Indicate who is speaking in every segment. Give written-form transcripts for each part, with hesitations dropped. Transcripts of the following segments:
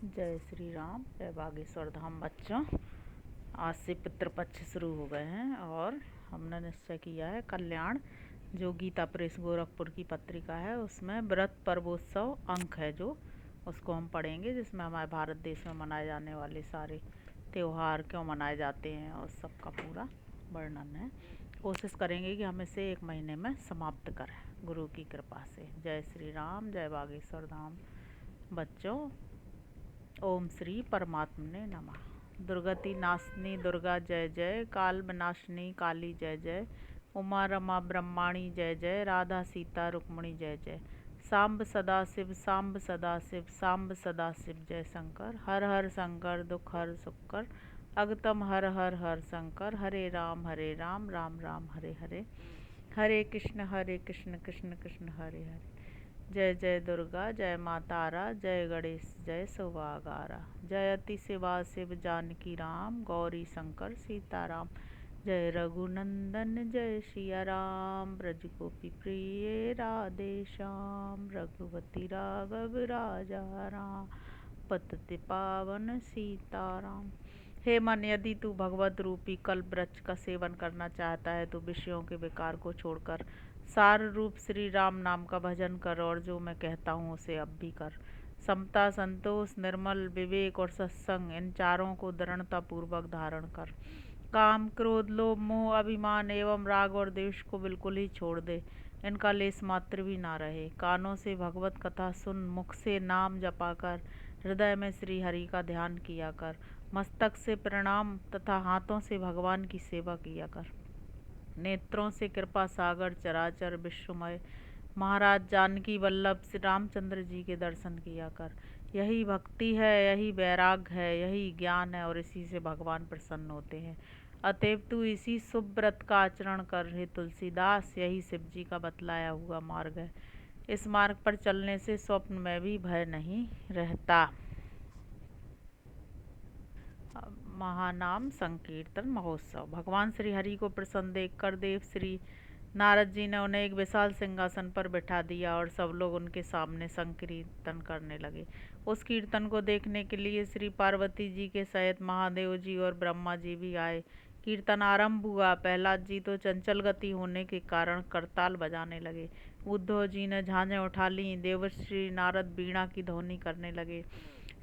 Speaker 1: जय श्री राम, जय बागेश्वर धाम। बच्चों, आज से पितृपक्ष शुरू हो गए हैं और हमने निश्चय किया है कल्याण, जो गीता प्रेस गोरखपुर की पत्रिका है, उसमें व्रत पर्वोत्सव अंक है जो उसको हम पढ़ेंगे, जिसमें हमारे भारत देश में मनाए जाने वाले सारे त्यौहार क्यों मनाए जाते हैं और सबका पूरा वर्णन है। कोशिश करेंगे कि हम इसे 1 महीने में समाप्त करें, गुरु की कृपा से। जय श्री राम, जय बागेश्वर धाम। बच्चों, ओम श्री परमात्मने नमः। दुर्गति नाशनी दुर्गा जय जय, काल विनाशिनी काली जय जय, उमा रमा ब्रह्माणी जय जय, राधा सीता रुक्मणी जय जय, सांब सदा शिव सांब सदा शिव सांब सदा शिव, जय शंकर हर हर शंकर, दुख हर सुकर, अगतम हर हर हर शंकर, हरे राम राम राम हरे हरे, हरे कृष्ण कृष्ण कृष्ण हरे हरे। जय जय दुर्गा, जय माँ तारा, जय गणेश, जय सुवागारा, जयति शिवा शिव जानकी राम, गौरी शंकर सीताराम, जय रघुनंदन जय सिया राम, ब्रज गोपी प्रिय राधे श्याम, रघुपति राघव राजा राम, पतित पावन सीताराम। हे मन, यदि तू भगवत रूपी कल्प वृक्ष का सेवन करना चाहता है तो विषयों के विकार को छोड़कर सार रूप श्री राम नाम का भजन कर, और जो मैं कहता हूँ उसे अब भी कर। समता, संतोष, निर्मल विवेक और सत्संग, इन चारों को दृढ़ता पूर्वक धारण कर। काम, क्रोध, लोभ, मोह, अभिमान एवं राग और द्वेष को बिल्कुल ही छोड़ दे, इनका लेस मात्र भी ना रहे। कानों से भगवत कथा सुन, मुख से नाम जपा कर, हृदय में श्री हरि का ध्यान किया कर, मस्तक से प्रणाम तथा हाथों से भगवान की सेवा किया कर। नेत्रों से कृपा सागर चराचर विश्वमय महाराज जानकी वल्लभ श्री रामचंद्र जी के दर्शन किया कर। यही भक्ति है, यही वैराग्य है, यही ज्ञान है और इसी से भगवान प्रसन्न होते हैं। अतएव तू इसी शुभ व्रत का आचरण कर। हे तुलसीदास, यही शिव जी का बतलाया हुआ मार्ग है। इस मार्ग पर चलने से स्वप्न में भी भय नहीं रहता। महानाम संकीर्तन महोत्सव। भगवान श्री हरि को प्रसन्न देखकर देव श्री नारद जी ने उन्हें एक विशाल सिंहासन पर बिठा दिया और सब लोग उनके सामने संकीर्तन करने लगे। उस कीर्तन को देखने के लिए श्री पार्वती जी के सहित महादेव जी और ब्रह्मा जी भी आए। कीर्तन आरंभ हुआ। प्रहलाद जी तो चंचल गति होने के कारण करताल बजाने लगे। उद्धव जी ने झांझें उठा ली। देवर्षि नारद बीणा की ध्वनि करने लगे।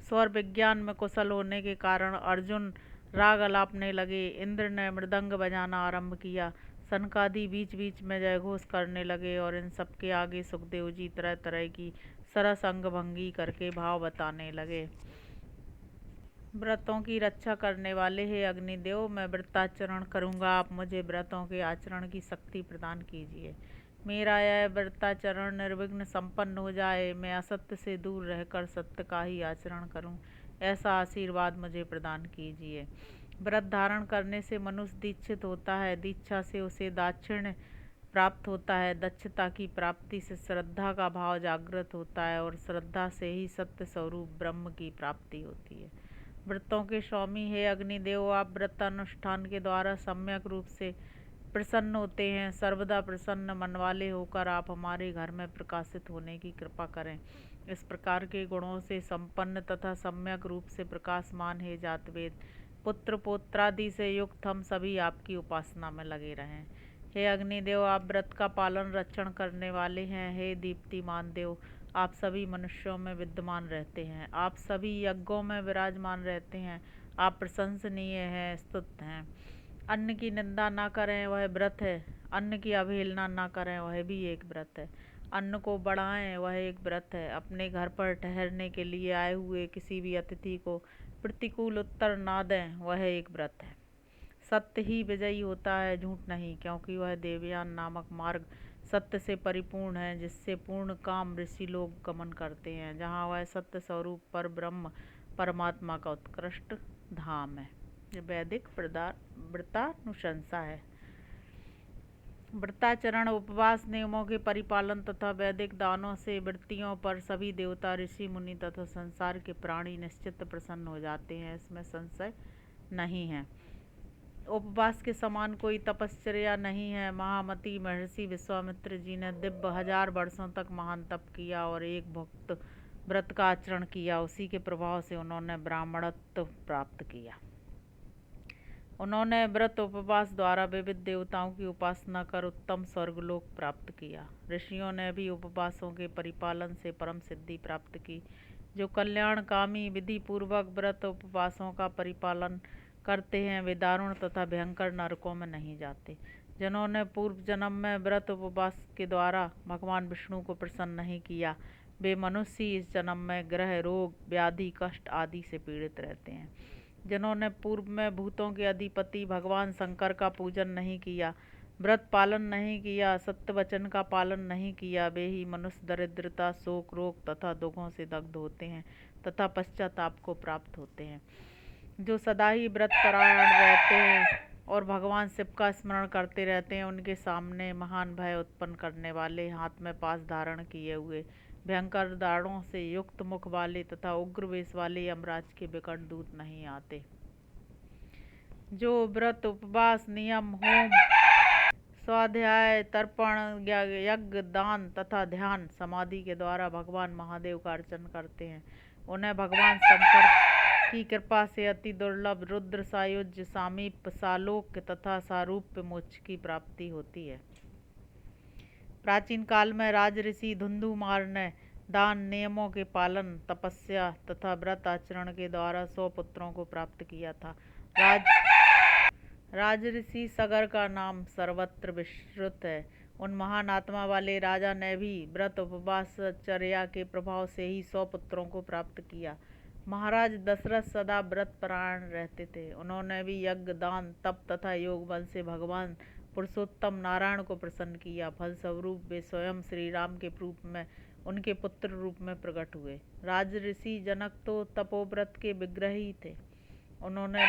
Speaker 1: स्वर विज्ञान में कुशल होने के कारण अर्जुन राग अलापने लगे। इंद्र ने मृदंग बजाना आरंभ किया। सनकादि बीच बीच में जयघोष करने लगे और इन सबके आगे सुखदेव जी तरह तरह की सरस अंग भंगी करके भाव बताने लगे। व्रतों की रक्षा करने वाले हे अग्निदेव, मैं व्रताचरण करूंगा, आप मुझे व्रतों के आचरण की शक्ति प्रदान कीजिए। मेरा यह व्रताचरण निर्विघ्न संपन्न हो जाए, मैं असत्य से दूर रहकर सत्य का ही आचरण करूं, ऐसा आशीर्वाद मुझे प्रदान कीजिए। व्रत धारण करने से मनुष्य दीक्षित होता है, दीक्षा से उसे दाक्षिण्य प्राप्त होता है, दक्षता की प्राप्ति से श्रद्धा का भाव जागृत होता है और श्रद्धा से ही सत्य स्वरूप ब्रह्म की प्राप्ति होती है। व्रतों के स्वामी हे अग्निदेव, आप व्रतानुष्ठान के द्वारा सम्यक रूप से प्रसन्न होते हैं। सर्वदा प्रसन्न मन वाले होकर आप हमारे घर में प्रकाशित होने की कृपा करें। इस प्रकार के गुणों से संपन्न तथा सम्यक रूप से प्रकाशमान हे जातवेद, पुत्र पौत्रादि से युक्त हम सभी आपकी उपासना में लगे रहें। हे अग्निदेव, आप व्रत का पालन रक्षण करने वाले हैं। हे दीप्तिमान देव, आप सभी मनुष्यों में विद्यमान रहते हैं, आप सभी यज्ञों में विराजमान रहते हैं, आप प्रशंसनीय हैं, स्तुत हैं। अन्न की निंदा ना करें, वह व्रत है। अन्न की अवहेलना ना करें, वह भी एक व्रत है। अन्न को बढ़ाएं, वह एक व्रत है। अपने घर पर ठहरने के लिए आए हुए किसी भी अतिथि को प्रतिकूल उत्तर ना दें, वह एक व्रत है। सत्य ही विजयी होता है, झूठ नहीं, क्योंकि वह देवयान नामक मार्ग सत्य से परिपूर्ण है, जिससे पूर्ण काम ऋषि लोग गमन करते हैं, जहाँ वह सत्य स्वरूप पर ब्रह्म परमात्मा का उत्कृष्ट धाम है। वैदिक व्रतानुशंसा है। व्रताचरण, उपवास, नियमों के परिपालन तथा वैदिक दानों से वृत्तियों पर सभी देवता, ऋषि, मुनि तथा संसार के प्राणी निश्चित प्रसन्न हो जाते हैं, इसमें संशय नहीं है। उपवास के समान कोई तपश्चर्या नहीं है। महामती महर्षि विश्वामित्र जी ने दिव्य 1000 वर्षों तक महान तप किया और एक भुक्त व्रत का आचरण किया, उसी के प्रभाव से उन्होंने ब्राह्मणत्व प्राप्त किया। उन्होंने व्रत उपवास द्वारा विविध देवताओं की उपासना कर उत्तम स्वर्गलोक प्राप्त किया। ऋषियों ने भी उपवासों के परिपालन से परम सिद्धि प्राप्त की। जो कल्याणकामी विधि पूर्वक व्रत उपवासों का परिपालन करते हैं वे दारुण तथा भयंकर नरकों में नहीं जाते। जिन्होंने पूर्व जन्म में व्रत उपवास के द्वारा भगवान विष्णु को प्रसन्न नहीं किया वे मनुष्य इस जन्म में ग्रह, रोग, व्याधि, कष्ट आदि से पीड़ित रहते हैं। जिन्होंने पूर्व में भूतों के अधिपति भगवान शंकर का पूजन नहीं किया, व्रत पालन नहीं किया, सत्य वचन का पालन नहीं किया, वे ही मनुष्य दरिद्रता, शोक, रोग तथा दुखों से दग्ध होते हैं तथा पश्चाताप को प्राप्त होते हैं। जो सदा ही व्रत परायण रहते हैं और भगवान शिव का स्मरण करते रहते हैं, उनके सामने महान भय उत्पन्न करने वाले, हाथ में पास धारण किए हुए, भयंकर दाढ़ों से युक्त मुख वाले तथा उग्र वेश वाले यमराज के विकट दूत नहीं आते। जो व्रत, उपवास, नियम, होम, स्वाध्याय, तर्पण, यज्ञ, दान तथा ध्यान समाधि के द्वारा भगवान महादेव का अर्चन करते हैं, उन्हें भगवान शंकर की कृपा से अति दुर्लभ रुद्र सायुज्य, सामीप्य, सालोक्य तथा सारूप्य मोक्ष की प्राप्ति होती है। प्राचीन काल में राज ऋषि धुंधुमार ने दान, नियमों के पालन, तपस्या तथा व्रत आचरण के द्वारा 100 पुत्रों को प्राप्त किया था। राज ऋषि सगर का नाम सर्वत्र विश्रुत है। उन महान आत्मा वाले राजा ने भी व्रत उपवास चर्या के प्रभाव से ही 100 पुत्रों को प्राप्त किया। महाराज दशरथ सदा व्रत परायण रहते थे। उन्होंने भी यज्ञ, दान, तप तथा योग बल से भगवान पुरुषोत्तम नारायण को प्रसन्न किया। फलस्वरूप वे स्वयं श्री राम के रूप में उनके पुत्र रूप में प्रकट हुए। राज ऋषि जनक तो तपोव्रत के विग्रह ही थे। उन्होंने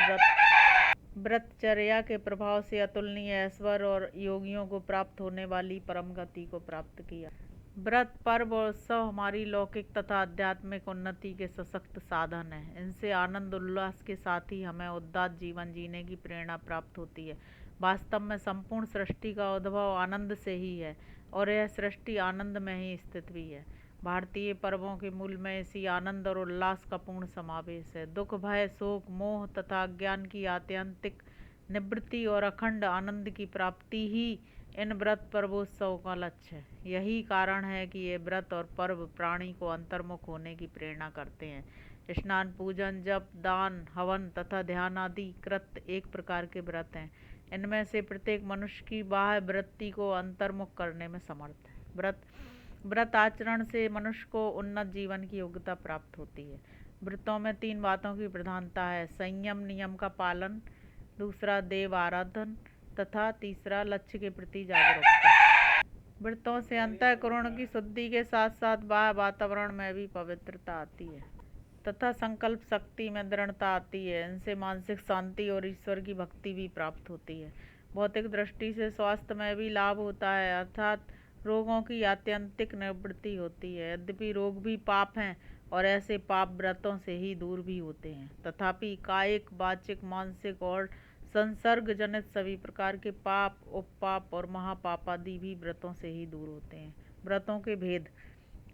Speaker 1: व्रतचर्या के प्रभाव से अतुलनीय ऐश्वर्य और योगियों को प्राप्त होने वाली परम गति को प्राप्त किया। व्रत, पर्व और उत्सव हमारी लौकिक तथा आध्यात्मिक उन्नति के सशक्त साधन हैं। इनसे आनंद उल्लास के साथ ही हमें उदात्त जीवन जीने की प्रेरणा प्राप्त होती है। वास्तव में संपूर्ण सृष्टि का उद्भव आनंद से ही है और यह सृष्टि आनंद में ही स्थित भी है। भारतीय पर्वों के मूल में इसी आनंद और उल्लास का पूर्ण समावेश है। दुख, भय, शोक, मोह तथा अज्ञान की आत्यंतिक निवृत्ति और अखंड आनंद की प्राप्ति ही इन व्रत पर्वोत्सव का लक्ष्य है। यही कारण है कि ये व्रत और पर्व प्राणी को अंतर्मुख होने की प्रेरणा करते हैं। स्नान, पूजन, जप, दान, हवन तथा ध्यान आदि कृत एक प्रकार के व्रत हैं। इनमें से प्रत्येक मनुष्य की बाह्य वृत्ति को अंतर्मुख करने में समर्थ है। व्रत आचरण से मनुष्य को उन्नत जीवन की योग्यता प्राप्त होती है। व्रतों में 3 बातों की प्रधानता है: संयम, नियम का पालन, दूसरा देव आराधन तथा तीसरा लक्ष्य के प्रति जागरूकता। व्रतों से अंतःकरण की शुद्धि के साथ साथ बाह्य वातावरण में भी पवित्रता आती है तथा संकल्प शक्ति में दृढ़ता आती है। इनसे मानसिक शांति और ईश्वर की भक्ति भी प्राप्त होती है। भौतिक दृष्टि से स्वास्थ्य में भी लाभ होता है, अर्थात रोगों की आत्यंतिक निवृत्ति होती है। यद्यपि रोग भी पाप हैं और ऐसे पाप व्रतों से ही दूर भी होते हैं, तथापि कायिक, वाचिक, मानसिक और संसर्ग जनित सभी प्रकार के पाप, उपपाप और महापाप आदि भी व्रतों से ही दूर होते हैं। व्रतों के भेद: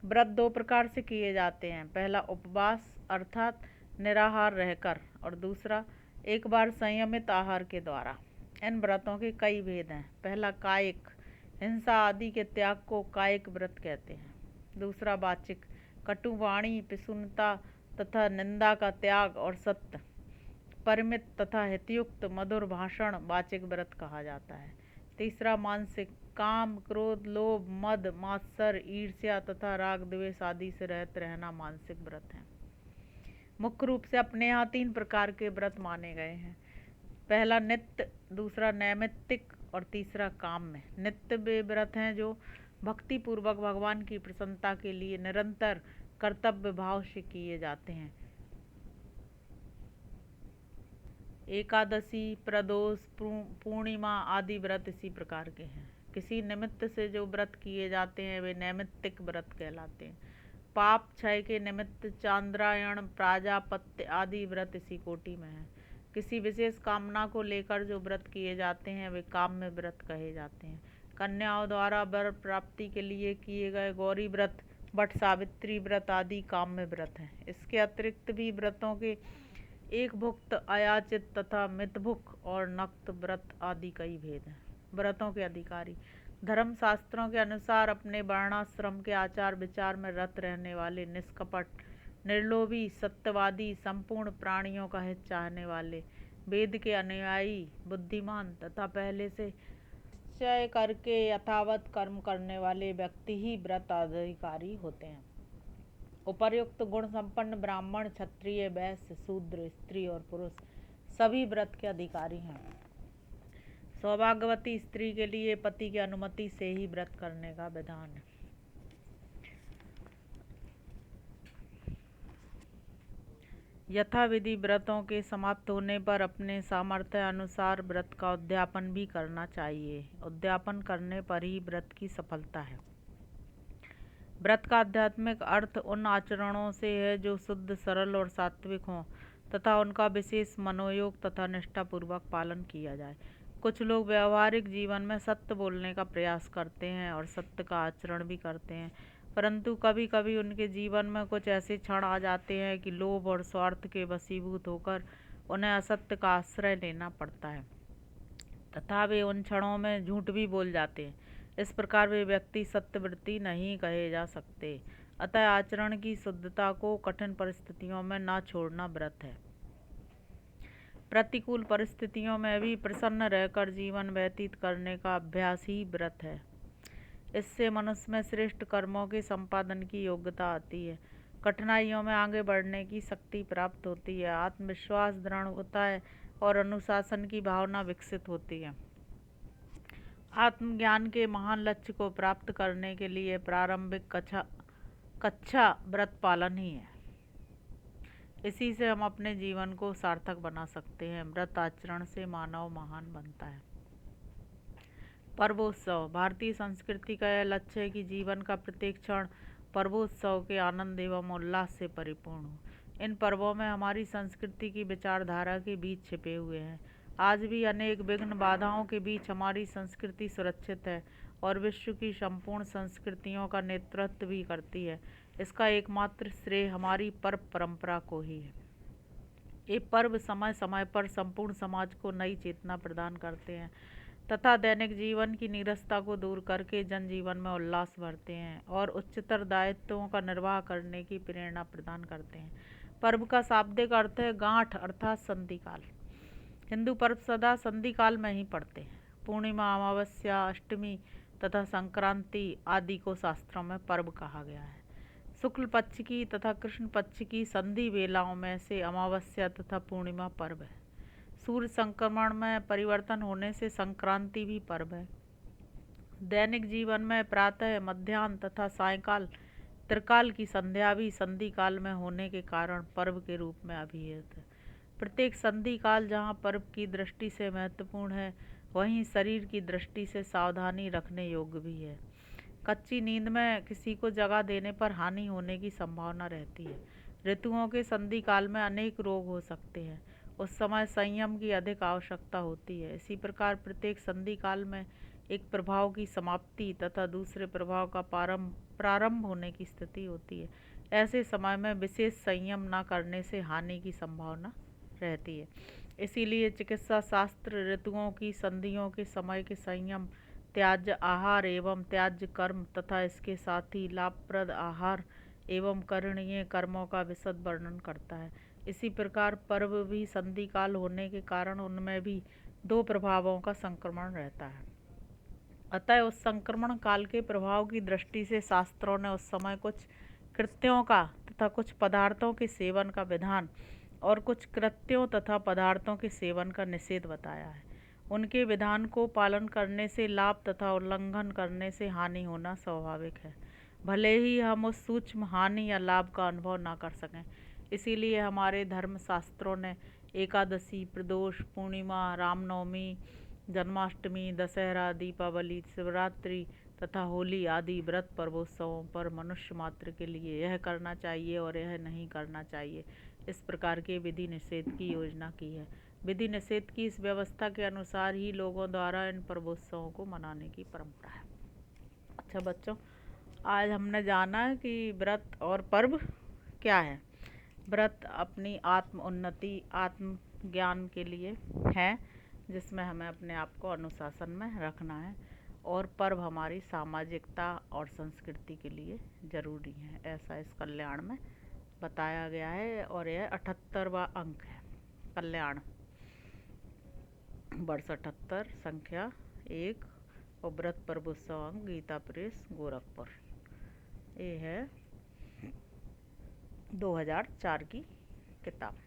Speaker 1: व्रत 2 प्रकार से किए जाते हैं। पहला उपवास अर्थात निराहार रहकर, और दूसरा एक बार संयमित आहार के द्वारा। इन व्रतों के कई भेद हैं। पहला कायिक, हिंसा आदि के त्याग को कायिक व्रत कहते हैं। दूसरा वाचिक, कटु वाणी, पिशुनता तथा निंदा का त्याग और सत्य, परिमित तथा हितयुक्त मधुर भाषण वाचिक व्रत कहा जाता है। तीसरा मानसिक, काम, क्रोध, लोभ, मद, मात्सर्य, ईर्ष्या तथा राग द्वेष आदि से रहित रहना मानसिक व्रत है। मुख्य रूप से अपने यहाँ 3 प्रकार के व्रत माने गए हैं। पहला नित्य, दूसरा नैमित्तिक और तीसरा काम्य। नित्य वे व्रत हैं जो भक्ति पूर्वक भगवान की प्रसन्नता के लिए निरंतर कर्तव्य भाव से किए जाते हैं। एकादशी, प्रदोष, पूर्णिमा आदि व्रत इसी प्रकार के हैं। किसी निमित्त से जो व्रत किए जाते हैं वे नैमित्तिक व्रत कहलाते हैं। पाप क्षय के निमित्त चांद्रायण, प्राजापत्य आदि व्रत इसी कोटि में हैं। किसी विशेष कामना को लेकर जो व्रत किए जाते हैं वे काम्य व्रत कहे जाते हैं। कन्याओं द्वारा वर प्राप्ति के लिए किए गए गौरी व्रत वट सावित्री व्रत आदि काम्य व्रत हैं। इसके अतिरिक्त भी व्रतों के एक भुक्त, अयाचित तथा मितभुक और नक्त व्रत आदि कई भेद हैं। व्रतों के अधिकारी धर्म शास्त्रों के अनुसार अपने वर्णाश्रम के आचार विचार में रत रहने वाले, निष्कपट, निर्लोभी, सत्यवादी, संपूर्ण प्राणियों का हित चाहने वाले, वेद के अनुयायी, बुद्धिमान तथा पहले से निश्चय करके यथावत कर्म करने वाले व्यक्ति ही व्रत अधिकारी होते हैं। उपर्युक्त गुण संपन्न ब्राह्मण, क्षत्रिय, वैश्य, शूद्र, स्त्री और पुरुष सभी व्रत के अधिकारी हैं। सौभाग्यवती स्त्री के लिए पति की अनुमति से ही व्रत करने का विधान है। यथाविधि व्रतों के समाप्त होने पर अपने सामर्थ्य अनुसार व्रत का उद्यापन भी करना चाहिए। उद्यापन करने पर ही व्रत की सफलता है। व्रत का आध्यात्मिक अर्थ उन आचरणों से है जो शुद्ध, सरल और सात्विक हों तथा उनका विशेष मनोयोग तथा निष्ठापूर्वक पालन किया जाए। कुछ लोग व्यवहारिक जीवन में सत्य बोलने का प्रयास करते हैं और सत्य का आचरण भी करते हैं, परंतु कभी कभी उनके जीवन में कुछ ऐसे क्षण आ जाते हैं कि लोभ और स्वार्थ के वशीभूत होकर उन्हें असत्य का आश्रय लेना पड़ता है तथा वे उन क्षणों में झूठ भी बोल जाते हैं। इस प्रकार वे व्यक्ति सत्यव्रती नहीं कहे जा सकते। अतः आचरण की शुद्धता को कठिन परिस्थितियों में न छोड़ना व्रत है। प्रतिकूल परिस्थितियों में भी प्रसन्न रहकर जीवन व्यतीत करने का अभ्यास ही व्रत है। इससे मनुष्य में श्रेष्ठ कर्मों के संपादन की योग्यता आती है, कठिनाइयों में आगे बढ़ने की शक्ति प्राप्त होती है, आत्मविश्वास दृढ़ होता है और अनुशासन की भावना विकसित होती है। आत्मज्ञान के महान लक्ष्य को प्राप्त करने के लिए प्रारंभिक कक्षा व्रत पालन ही है। इसी से हम अपने जीवन को सार्थक बना सकते हैं। व्रत आचरण से मानव महान बनता है। पर्वोत्सव भारतीय संस्कृति का यह लक्ष्य है कि जीवन का प्रत्येक क्षण पर्वोत्सव के आनंद एवं उल्लास से परिपूर्ण हो। इन पर्वों में हमारी संस्कृति की विचारधारा के बीच छिपे हुए हैं। आज भी अनेक विघ्न बाधाओं के बीच हमारी संस्कृति सुरक्षित है और विश्व की संपूर्ण संस्कृतियों का नेतृत्व भी करती है। इसका एकमात्र श्रेय हमारी पर्व परंपरा को ही है। ये पर्व समय समय पर संपूर्ण समाज को नई चेतना प्रदान करते हैं तथा दैनिक जीवन की नीरसता को दूर करके जनजीवन में उल्लास भरते हैं और उच्चतर दायित्वों का निर्वाह करने की प्रेरणा प्रदान करते हैं। पर्व का शाब्दिक अर्थ है गांठ अर्थात संधिकाल। हिंदू पर्व सदा संधिकाल में ही पड़ते हैं। पूर्णिमा, अमावस्या, अष्टमी तथा संक्रांति आदि को शास्त्रों में पर्व कहा गया है। शुक्ल पक्ष की तथा कृष्ण पक्ष की संधि वेलाओं में से अमावस्या तथा पूर्णिमा पर्व है। सूर्य संक्रमण में परिवर्तन होने से संक्रांति भी पर्व है। दैनिक जीवन में प्रातः, मध्याह्न तथा सायंकाल त्रिकाल की संध्या भी संधि काल में होने के कारण पर्व के रूप में अभिहित है। प्रत्येक संधि काल जहाँ पर्व की दृष्टि से महत्वपूर्ण है, वहीं शरीर की दृष्टि से सावधानी रखने योग्य भी है। कच्ची नींद में किसी को जगा देने पर हानि होने की संभावना रहती है। ऋतुओं के संधि काल में अनेक रोग हो सकते हैं। उस समय संयम की अधिक आवश्यकता होती है। इसी प्रकार प्रत्येक संधि काल में एक प्रभाव की समाप्ति तथा दूसरे प्रभाव का प्रारंभ होने की स्थिति होती है। ऐसे समय में विशेष संयम न करने से हानि की संभावना रहती है। इसीलिए चिकित्सा शास्त्र ऋतुओं की संधियों के समय के संयम, त्याज्य आहार एवं त्याज्य कर्म तथा इसके साथ ही लाभप्रद आहार एवं करणीय कर्मों का विशद वर्णन करता है। इसी प्रकार पर्व भी संधि काल होने के कारण उनमें भी दो प्रभावों का संक्रमण रहता है। अतः उस संक्रमण काल के प्रभाव की दृष्टि से शास्त्रों ने उस समय कुछ कृत्यों का तथा कुछ पदार्थों के सेवन का विधान और कुछ कृत्यों तथा पदार्थों के सेवन का निषेध बताया है। उनके विधान को पालन करने से लाभ तथा उल्लंघन करने से हानि होना स्वाभाविक है, भले ही हम उस सूक्ष्म हानि या लाभ का अनुभव न कर सकें। इसीलिए हमारे धर्म शास्त्रों ने एकादशी, प्रदोष, पूर्णिमा, रामनवमी, जन्माष्टमी, दशहरा, दीपावली, शिवरात्रि तथा होली आदि व्रत पर्वोत्सवों पर मनुष्य मात्र के लिए यह करना चाहिए और यह नहीं करना चाहिए, इस प्रकार के विधि निषेध की योजना की है। विधि निषेध की इस व्यवस्था के अनुसार ही लोगों द्वारा इन पर्वोत्सवों को मनाने की परंपरा है। अच्छा बच्चों, आज हमने जाना कि व्रत और पर्व क्या है। व्रत अपनी आत्म उन्नति, आत्म ज्ञान के लिए है, जिसमें हमें अपने आप को अनुशासन में रखना है। और पर्व हमारी सामाजिकता और संस्कृति के लिए ज़रूरी है, ऐसा इस कल्याण में बताया गया है। और यह 78वां अंक है, कल्याण वर्ष 78, संख्या 1, और व्रत पर्वोत्सव अंक गीता प्रेस गोरखपुर। ये है 2004 की किताब।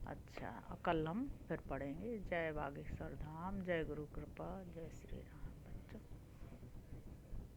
Speaker 1: अच्छा, कल हम फिर पढ़ेंगे। जय बागेश्वर धाम, जय गुरु कृपा, जय श्री राम।